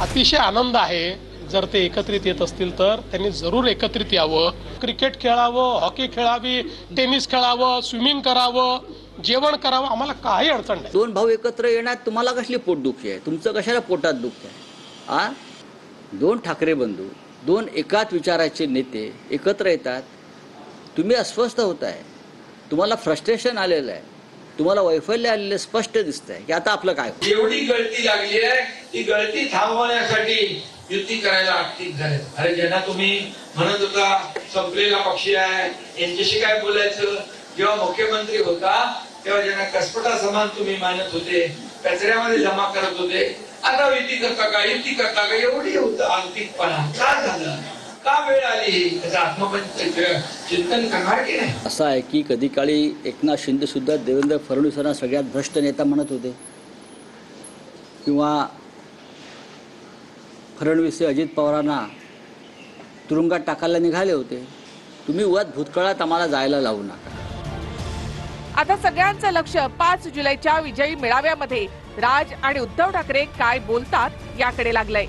अतिशय आनंद आहे। जर ते एकत्रित येत असतील तर त्यांनी जरूर एकत्रित यावं, क्रिकेट खेळावं, हॉकी खेळावी, टेनिस खेळावं, स्विमिंग करावं, जेवण करावं, आम्हाला काही अडचण नाही। दोन भाऊ एकत्र येण्यात तुम्हाला कसली पोटदुखी आहे? तुमचं कशाला पोटात दुखत आहे? दोन ठाकरे बंधू, दोन एकाच विचाराचे नेते एकत्र येतात, तुम्ही अस्वस्थ होताय, तुम्हाला फ्रस्ट्रेशन आलेलं आहे, तुम्हाला वैफल्य आलेलं स्पष्ट दिसतंय की आता आपलं काय होईल। एवढी गळती लागली आहे, ती गळती थांबवण्यासाठी युती करायला आर्थिक झाले। अरे ज्यांना तुम्ही म्हणत होता संपलेला पक्षी आहे, यांच्याशी काय बोलायचं, जेव्हा मुख्यमंत्री होता तेव्हा ज्यांना कसपटा समान तुम्ही मानत होते, कचऱ्यामध्ये जमा करत होते, आता युती करता का, युती करता का, एवढी होतं आर्थिकपणा का झालं, का वेळ आली, त्याचं आत्मचिंतन करणार की नाही। असं आहे की कधी काळी एकनाथ शिंदे सुद्धा देवेंद्र फडणवीसांना सगळ्यात भ्रष्ट नेता म्हणत होते, किंवा फडणवीस अजित पवारांना तुरुंगात टाकायला निघाले होते। तुम्ही उगाच भूतकाळात आम्हाला जायला लावू नका। आता सगळ्यांचं लक्ष 5 जुलैच्या विजयी मेळाव्यामध्ये राज आणि उद्धव ठाकरे काय बोलतात याकडे लागलंय।